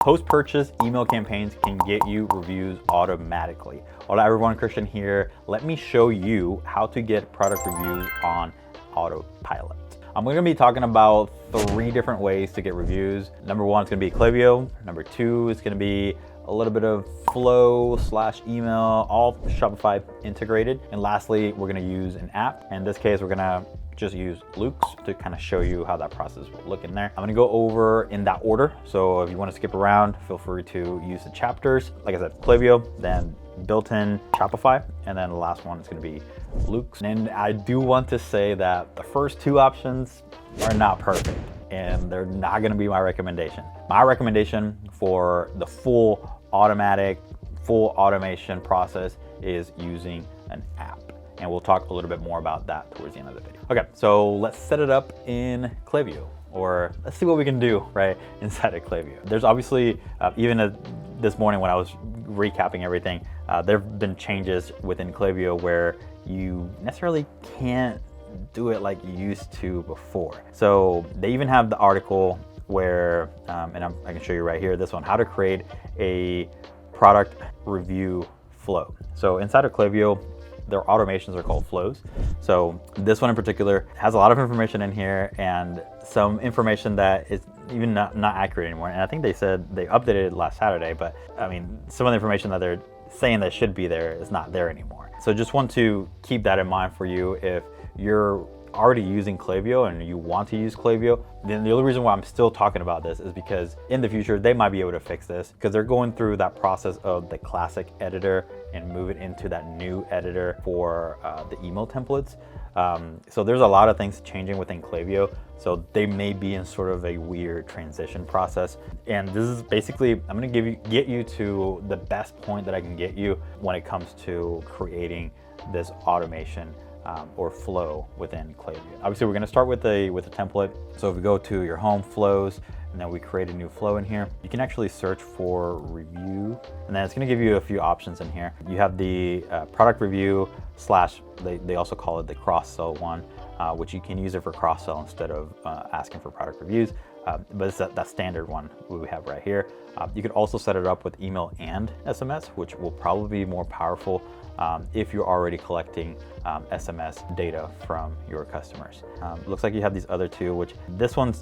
Post-purchase email campaigns can get you reviews automatically. Hola everyone, Christian here. Let me show you how to get product reviews on autopilot. I'm going to be talking about 3 different ways to get reviews. Number 1 is going to be Klayvio. Number 2 is going to be a little bit of Flow/email, all Shopify integrated. And lastly, we're going to use an app. In this case, we're going to just use Loopx to kind of show you how that process will look in there. I'm gonna go over in that order. So if you want to skip around, feel free to use the chapters. Like I said, Klayvio, then built-in Shopify, and then the last one is gonna be Loopx. And I do want to say that the first 2 options are not perfect and they're not gonna be my recommendation. My recommendation for the full automation process is using an app. And we'll talk a little bit more about that towards the end of the video. Okay, so let's set it up in Klayvio, or let's see what we can do right inside of Klayvio. There's obviously, even this morning when I was recapping everything, there have been changes within Klayvio where you necessarily can't do it like you used to before. So they even have the article where, and I can show you right here, this one, how to create a product review flow. So inside of Klayvio, their automations are called flows. So this one in particular has a lot of information in here and some information that is even not accurate anymore. And I think they said they updated it last Saturday, but I mean, some of the information that they're saying that should be there is not there anymore. So just want to keep that in mind for you. If you're already using Klayvio and you want to use Klayvio, then the only reason why I'm still talking about this is because in the future they might be able to fix this, because they're going through that process of the classic editor and move it into that new editor for the email templates. So there's a lot of things changing within Klayvio. So they may be in sort of a weird transition process. And this is basically, I'm gonna get you to the best point that I can get you when it comes to creating this automation or flow within Klayvio. Obviously, we're going to start with a template. So if we go to your home flows, and then we create a new flow in here, you can actually search for review, and then it's going to give you a few options in here. You have the product review / they also call it the cross-sell one, which you can use it for cross-sell instead of asking for product reviews. But it's that standard one we have right here. You could also set it up with email and SMS, which will probably be more powerful if you're already collecting SMS data from your customers. Looks like you have these other 2, which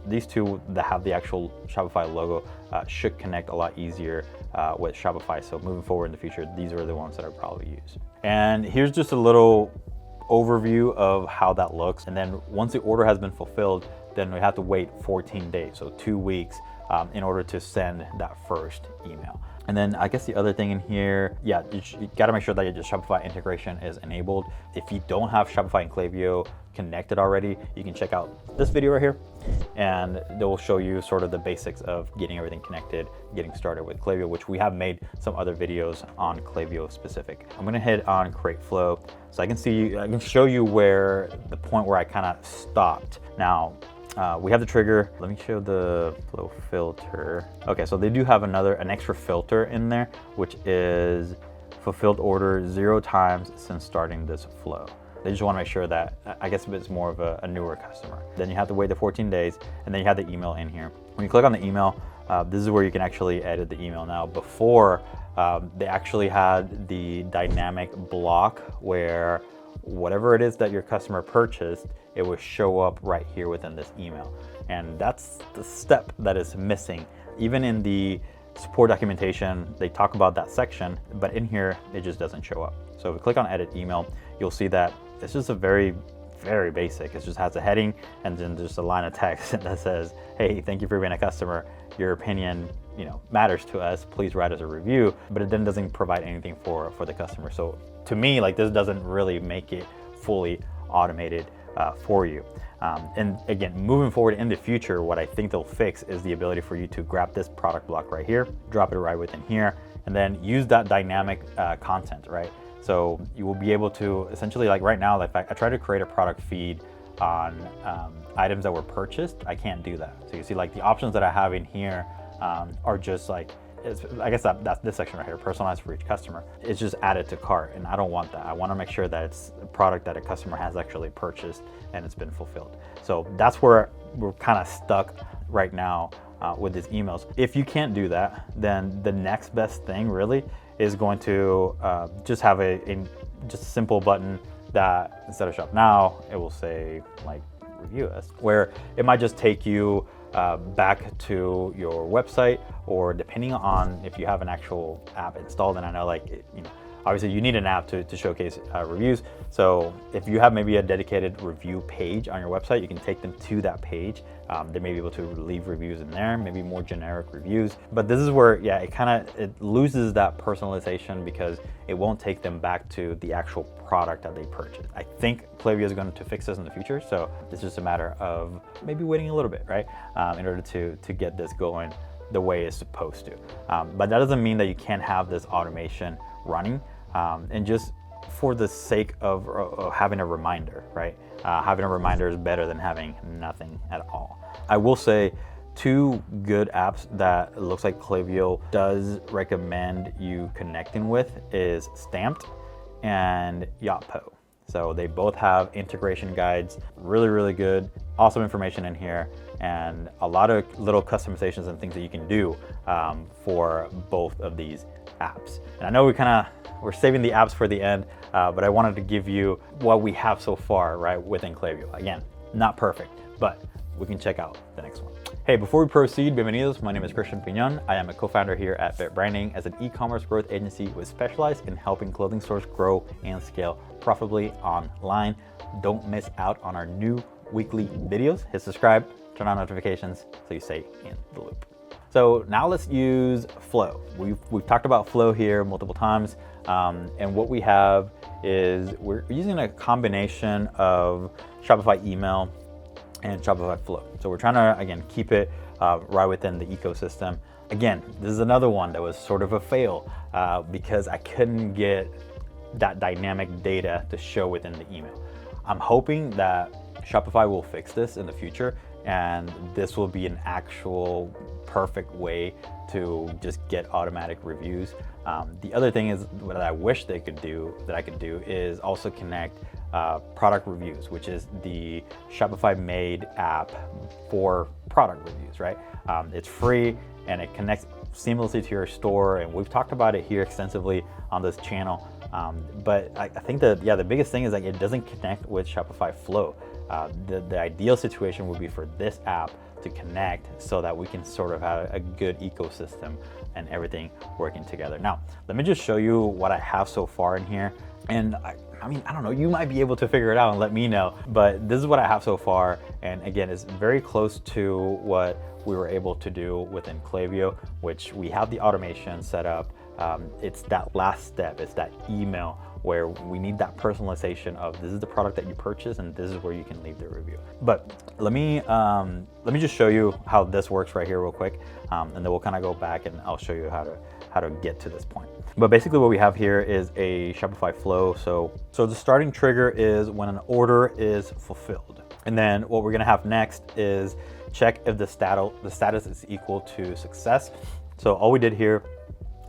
these 2 that have the actual Shopify logo should connect a lot easier with Shopify. So moving forward in the future, these are the ones that I probably use. And here's just a little overview of how that looks. And then once the order has been fulfilled, then we have to wait 14 days, so 2 weeks, in order to send that first email. And then I guess the other thing in here, yeah, you gotta make sure that your Shopify integration is enabled. If you don't have Shopify and Klayvio connected already, you can check out this video right here, and they will show you sort of the basics of getting everything connected, getting started with Klayvio, which we have made some other videos on Klayvio specific. I'm gonna hit on create flow, so I can show you where the point where I kind of stopped. Now, we have the trigger. Let me show the flow filter. Okay, so they do have an extra filter in there, which is fulfilled order 0 times since starting this flow. They just want to make sure that, I guess it's more of a newer customer. Then you have to wait the 14 days, and then you have the email in here. When you click on the email, this is where you can actually edit the email. Now, before, they actually had the dynamic block where whatever it is that your customer purchased, it will show up right here within this email. And that's the step that is missing. Even in the support documentation, they talk about that section, but in here, it just doesn't show up. So if we click on edit email, you'll see that it's just a very, very basic. It just has a heading and then just a line of text that says, hey, thank you for being a customer. Your opinion, matters to us. Please write us a review. But it then doesn't provide anything for the customer. So to me, like, this doesn't really make it fully automated for you. And again, moving forward in the future, what I think they'll fix is the ability for you to grab this product block right here, drop it right within here, and then use that dynamic content, right? So you will be able to essentially, like right now, like I try to create a product feed on items that were purchased, I can't do that. So you see, like, the options that I have in here are just like, I guess that's this section right here, personalized for each customer. It's just added to cart, and I don't want that. I want to make sure that it's a product that a customer has actually purchased and it's been fulfilled. So that's where we're kind of stuck right now with these emails. If you can't do that, then the next best thing really is going to just have a just a simple button that instead of shop now, it will say like review us, where it might just take you back to your website, or depending on if you have an actual app installed. And I know, like, obviously you need an app to showcase reviews. So if you have maybe a dedicated review page on your website, you can take them to that page. They may be able to leave reviews in there, maybe more generic reviews. But this is where, yeah, it loses that personalization because it won't take them back to the actual product that they purchased. I think Klayvio is going to fix this in the future. So it's just a matter of maybe waiting a little bit, right? In order to get this going the way it's supposed to. But that doesn't mean that you can't have this automation running. And just for the sake of having a reminder, right? Having a reminder is better than having nothing at all. I will say 2 good apps that it looks like Klayvio does recommend you connecting with is Stamped and Yotpo. So they both have integration guides, really, really good, awesome information in here, and a lot of little customizations and things that you can do for both of these apps. And I know we're saving the apps for the end, but I wanted to give you what we have so far, right, within Klayvio. Again, not perfect, but we can check out the next one. Hey, before we proceed, bienvenidos. My name is Christian Piñon. I am a co-founder here at Fit Branding as an e-commerce growth agency with specialized in helping clothing stores grow and scale profitably online. Don't miss out on our new weekly videos. Hit subscribe, turn on notifications so you stay in the loop. So now let's use Flow. We've talked about Flow here multiple times, and what we have is we're using a combination of Shopify email and Shopify Flow. So we're trying to, again, keep it right within the ecosystem. Again, this is another one that was sort of a fail because I couldn't get that dynamic data to show within the email. I'm hoping that Shopify will fix this in the future, and this will be an actual perfect way to just get automatic reviews. The other thing is what I wish I could do is also connect product reviews, which is the Shopify made app for product reviews, right? It's free and it connects seamlessly to your store, and we've talked about it here extensively on this channel. But I think that, yeah, the biggest thing is like it doesn't connect with Shopify Flow. The ideal situation would be for this app to connect so that we can sort of have a good ecosystem and everything working together. Now, let me just show you what I have so far in here. And I mean, I don't know, you might be able to figure it out and let me know, but this is what I have so far. And again, it's very close to what we were able to do within Klayvio, which we have the automation set up. It's that last step, it's that email where we need that personalization of this is the product that you purchase and this is where you can leave the review. But let me just show you how this works right here real quick, and then we'll kind of go back and I'll show you how to get to this point. But basically what we have here is a Shopify Flow. So the starting trigger is when an order is fulfilled. And then what we're gonna have next is check if the status is equal to success. So all we did here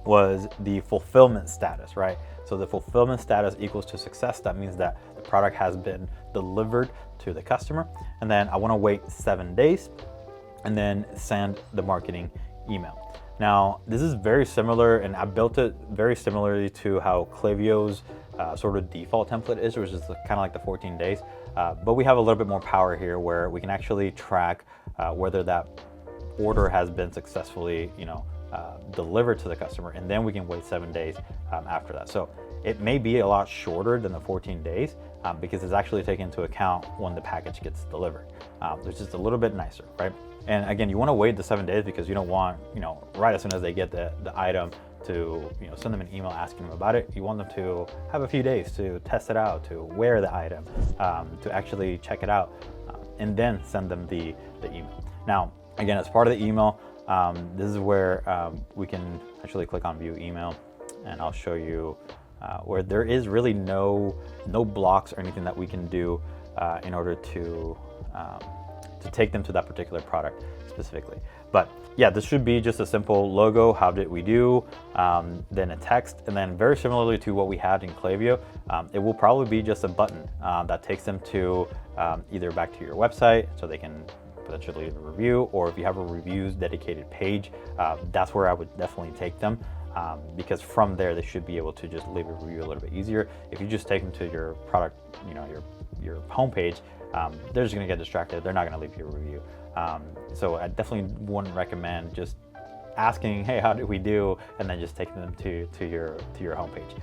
was the fulfillment status, right? So the fulfillment status equals to success. That means that the product has been delivered to the customer. And then I want to wait 7 days and then send the marketing email. Now, this is very similar, and I built it very similarly to how Klayvio's sort of default template is, which is kind of like the 14 days. But we have a little bit more power here where we can actually track whether that order has been successfully, delivered to the customer, and then we can wait 7 days after that. So it may be a lot shorter than the 14 days because it's actually taken into account when the package gets delivered. It's just a little bit nicer, right? And again, you want to wait the 7 days because you don't want, right as soon as they get the item to, send them an email asking them about it. You want them to have a few days to test it out, to wear the item, to actually check it out, and then send them the email. Now, again, as part of the email, this is where we can actually click on view email, and I'll show you where there is really no blocks or anything that we can do in order to take them to that particular product specifically. But yeah, this should be just a simple logo, how did we do, then a text, and then very similarly to what we had in Klayvio, it will probably be just a button that takes them to either back to your website so they can potentially leave a review, or if you have a reviews dedicated page, that's where I would definitely take them. Because from there they should be able to just leave a review a little bit easier. If you just take them to your product, your homepage, they're just gonna get distracted. They're not gonna leave you a review. So I definitely wouldn't recommend just asking, hey, how did we do, and then just taking them to your homepage.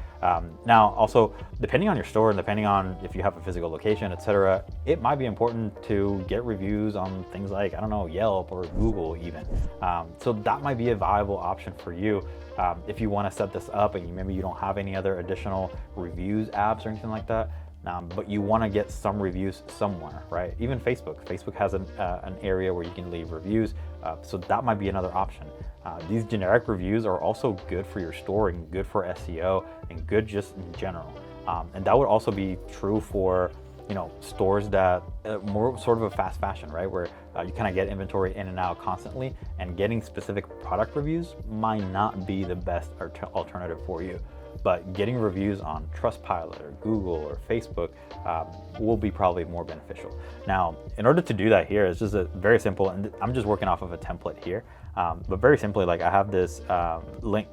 Now, also, depending on your store and depending on if you have a physical location, etc., it might be important to get reviews on things like, I don't know, Yelp or Google even. So that might be a viable option for you if you want to set this up and maybe you don't have any other additional reviews apps or anything like that. But you want to get some reviews somewhere, right? Even Facebook has an area where you can leave reviews, so that might be another option. These generic reviews are also good for your store and good for SEO and good just in general. And that would also be true for stores that more sort of a fast fashion, right? Where you kind of get inventory in and out constantly, and getting specific product reviews might not be the best alternative for you. But getting reviews on Trustpilot or Google or Facebook will be probably more beneficial. Now, in order to do that here, it's just very simple, and I'm just working off of a template here. But very simply, like I have this link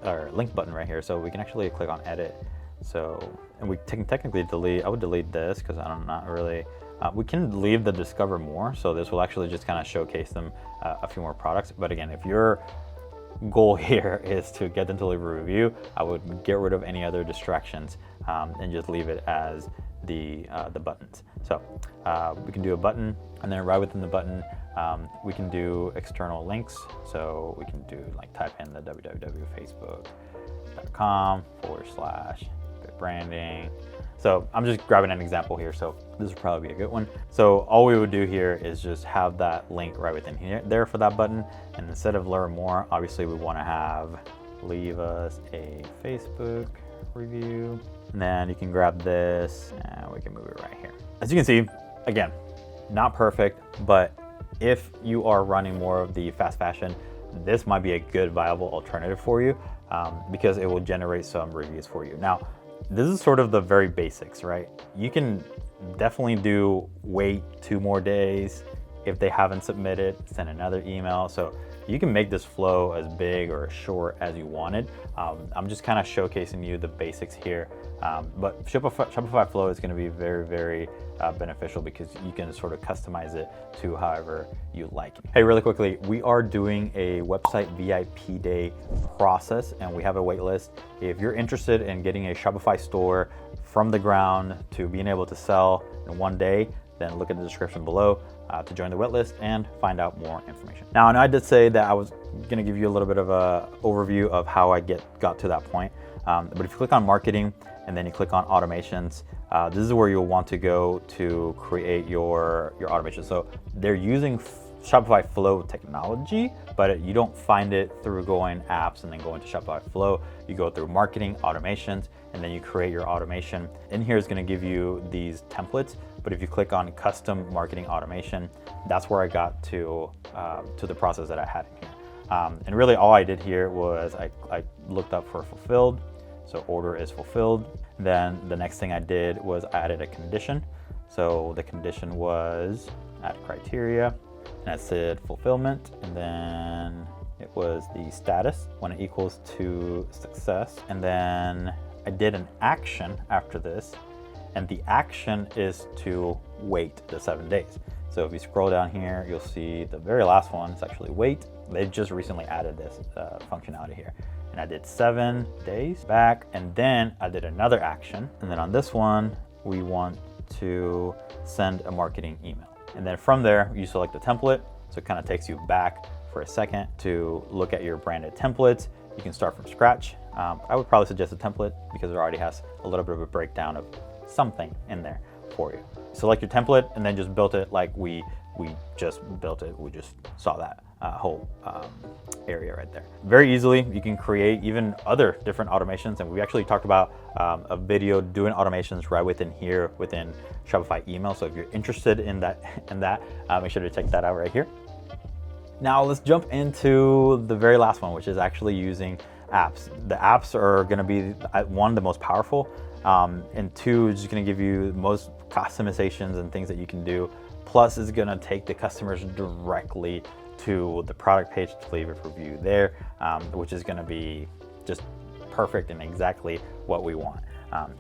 button right here, so we can actually click on edit. So, and we can technically delete. I would delete this because I'm not really. We can leave the discover more, so this will actually just kind of showcase them a few more products. But again, if your goal here is to get them to leave a review, I would get rid of any other distractions and just leave it as the buttons. So we can do a button, and then right within the button we can do external links. So we can do like type in the www.facebook.com/branding. So I'm just grabbing an example here, so this would probably be a good one. So all we would do here is just have that link right within here there for that button, and instead of learn more, obviously we want to have leave us a Facebook review, and then you can grab this and we can move it right here. As you can see, again, not perfect, but if you are running more of the fast fashion, this might be a good viable alternative for you because it will generate some reviews for you. Now, this is sort of the very basics, right? You can definitely do wait 2 more days. If they haven't submitted, send another email. So you can make this flow as big or as short as you wanted. I'm just kind of showcasing you the basics here. But Shopify Flow is going to be very, very beneficial because you can sort of customize it to however you like. Hey, really quickly, we are doing a website VIP day process, and we have a wait list. If you're interested in getting a Shopify store from the ground to being able to sell in 1 day, then look at the description below to join the wait list and find out more information. Now, I know I did say that I was going to give you a little bit of a overview of how I got to that point. But if you click on marketing and then you click on automations, this is where you'll want to go to create your automation. So they're using Shopify Flow technology, but you don't find it through going apps and then going to Shopify Flow. You go through marketing, automations, and then you create your automation. In here is going to give you these templates, but if you click on custom marketing automation, that's where I got to the process that I had in here. And really all I did here was I looked up for fulfilled. So order is fulfilled. Then the next thing I did was I added a condition. So the condition was add criteria, and I said fulfillment, and then it was the status when it equals to success. And then I did an action after this, and the action is to wait the 7 days. So if you scroll down here, you'll see the very last one is actually wait. They just recently added this functionality here. And I did 7 days back, and then I did another action. And then on this one, we want to send a marketing email. And then from there, you select the template. So it kind of takes you back for a second to look at your branded templates. You can start from scratch. I would probably suggest a template because it already has a little bit of a breakdown of something in there for you. Select your template and then just build it like we just built it. We just saw that whole area right there. Very easily, you can create even other different automations. And we actually talked about a video doing automations right within here within Shopify email. So if you're interested in that, make sure to check that out right here. Now let's jump into the very last one, which is actually using apps. The apps are going to be one, the most powerful, and two, it's just going to give you the most customizations and things that you can do. Plus, it's gonna take the customers directly to the product page to leave a review there, which is gonna be just perfect and exactly what we want.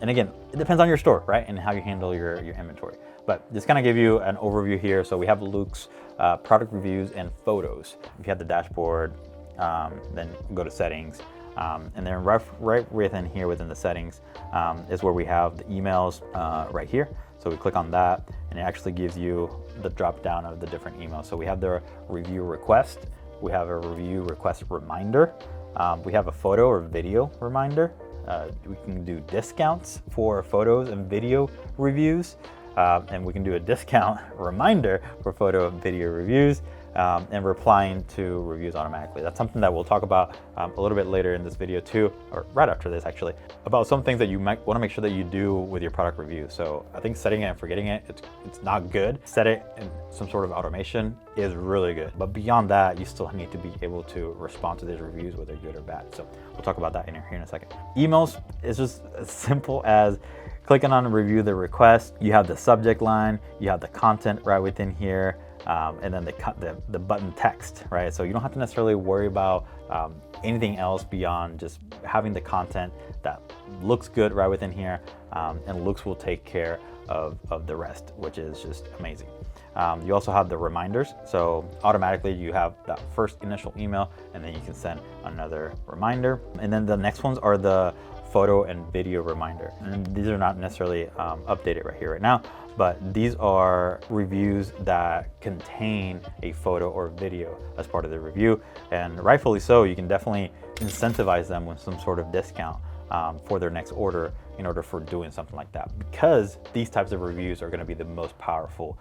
And again, it depends on your store, right? And how you handle your inventory. But just kind of give you an overview here. So we have Loopx, product reviews and photos. If you have the dashboard, then go to settings. And then right within here, within the settings, is where we have the emails right here. So we click on that and it actually gives you the drop down of the different emails. So we have the review request, we have a review request reminder, we have a photo or video reminder. We can do discounts for photos and video reviews, and we can do a discount reminder for photo and video reviews, and replying to reviews automatically. That's something that we'll talk about a little bit later in this video too, or right after this actually, about some things that you might want to make sure that you do with your product review. So I think setting it and forgetting it, it's not good. Set it in some sort of automation is really good. But beyond that, you still need to be able to respond to these reviews, whether good or bad. So we'll talk about that here in a second. Emails is just as simple as clicking on review the request. You have the subject line, you have the content right within here, and then the button text, right? So you don't have to necessarily worry about anything else beyond just having the content that looks good right within here, and Loopx will take care of the rest, which is just amazing. You also have the reminders, so automatically you have that first initial email and then you can send another reminder. And then the next ones are the photo and video reminder. And these are not necessarily updated right here right now, but these are reviews that contain a photo or video as part of the review. And rightfully so, you can definitely incentivize them with some sort of discount for their next order in order for doing something like that, because these types of reviews are going to be the most powerful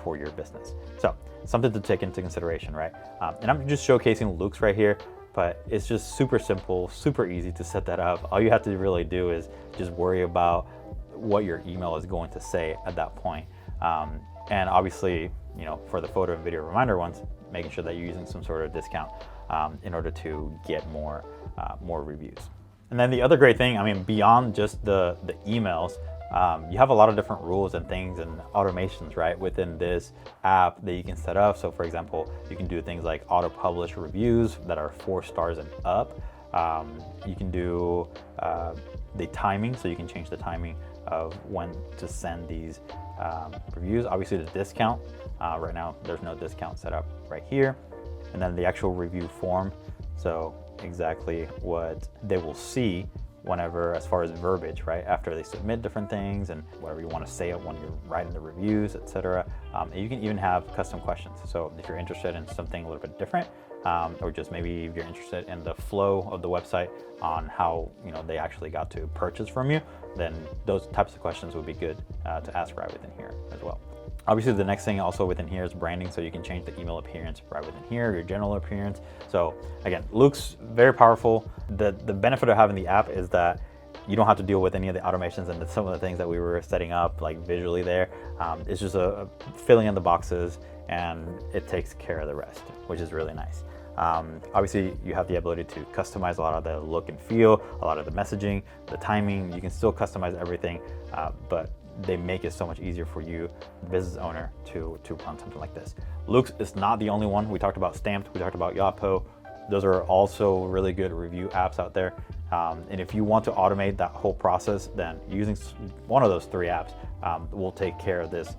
for your business. So something to take into consideration, right? And I'm just showcasing Loopx right here, but it's just super simple, super easy to set that up. All you have to really do is just worry about what your email is going to say at that point. And obviously, for the photo and video reminder ones, making sure that you're using some sort of discount in order to get more reviews. And then the other great thing, beyond just the emails, you have a lot of different rules and things and automations, right, within this app that you can set up. So for example, you can do things like auto publish reviews that are 4 stars and up. You can do the timing, so you can change the timing of when to send these reviews. Obviously the discount, right now there's no discount set up right here. And then the actual review form, so exactly what they will see whenever, as far as verbiage, right, after they submit different things and whatever you want to say when you're writing the reviews, etc. And you can even have custom questions. So if you're interested in something a little bit different, or just maybe if you're interested in the flow of the website on how they actually got to purchase from you, then those types of questions would be good to ask right within here as well. Obviously, the next thing also within here is branding, so you can change the email appearance right within here, your general appearance. So again, Loopx, very powerful. The benefit of having the app is that you don't have to deal with any of the automations and some of the things that we were setting up like visually there. It's just a filling in the boxes and it takes care of the rest, which is really nice. Obviously, you have the ability to customize a lot of the look and feel, a lot of the messaging, the timing. You can still customize everything, but they make it so much easier for you, the business owner, to run something like this. Loopx is not the only one. We talked about Stamped, we talked about Yotpo. Those are also really good review apps out there. And if you want to automate that whole process, then using one of those 3 apps will take care of this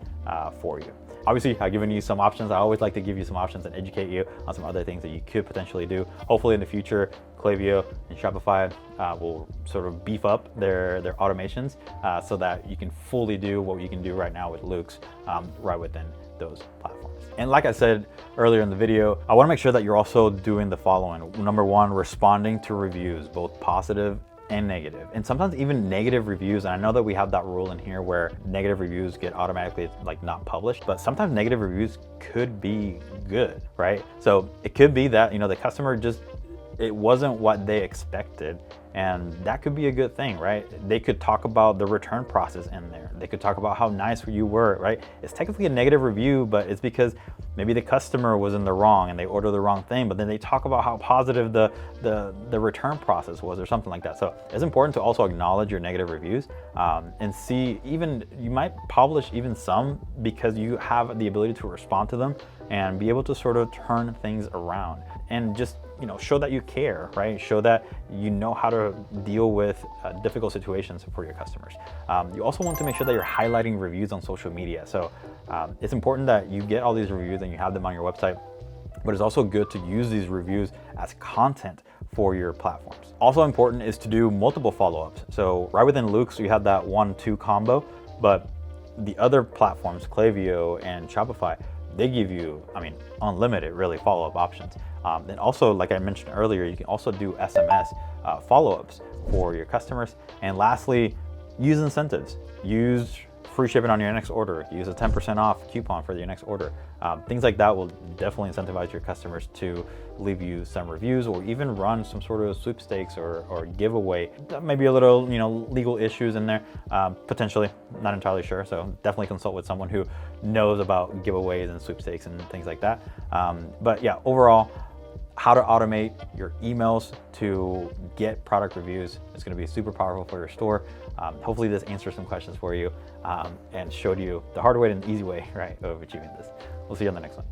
for you. Obviously, I've given you some options. I always like to give you some options and educate you on some other things that you could potentially do. Hopefully in the future, Klayvio and Shopify will sort of beef up their automations so that you can fully do what you can do right now with Loopx right within those platforms. And like I said earlier in the video, I want to make sure that you're also doing the following. Number 1, responding to reviews, both positive and negative, and sometimes even negative reviews. And I know that we have that rule in here where negative reviews get automatically not published, but sometimes negative reviews could be good, right? So it could be that the customer just it wasn't what they expected. And that could be a good thing, right? They could talk about the return process in there. They could talk about how nice you were, right? It's technically a negative review, but it's because maybe the customer was in the wrong and they ordered the wrong thing, but then they talk about how positive the return process was or something like that. So it's important to also acknowledge your negative reviews and see, even you might publish even some because you have the ability to respond to them and be able to sort of turn things around and just, show that you care, right? Show that you know how to deal with difficult situations for your customers. You also want to make sure that you're highlighting reviews on social media. So it's important that you get all these reviews and you have them on your website, but it's also good to use these reviews as content for your platforms. Also important is to do multiple follow-ups. So right within Loopx, you have that 1-2 combo, but the other platforms, Klayvio and Shopify, they give you, unlimited really follow-up options. And also, like I mentioned earlier, you can also do SMS follow-ups for your customers. And lastly, use incentives. Use free shipping on your next order. Use a 10% off coupon for your next order. Things like that will definitely incentivize your customers to leave you some reviews, or even run some sort of sweepstakes or giveaway. That may be a little, legal issues in there, potentially, not entirely sure. So definitely consult with someone who knows about giveaways and sweepstakes and things like that. But yeah, overall, how to automate your emails to get product reviews is going to be super powerful for your store. Hopefully this answers some questions for you and showed you the hard way and the easy way, right, of achieving this. We'll see you on the next one.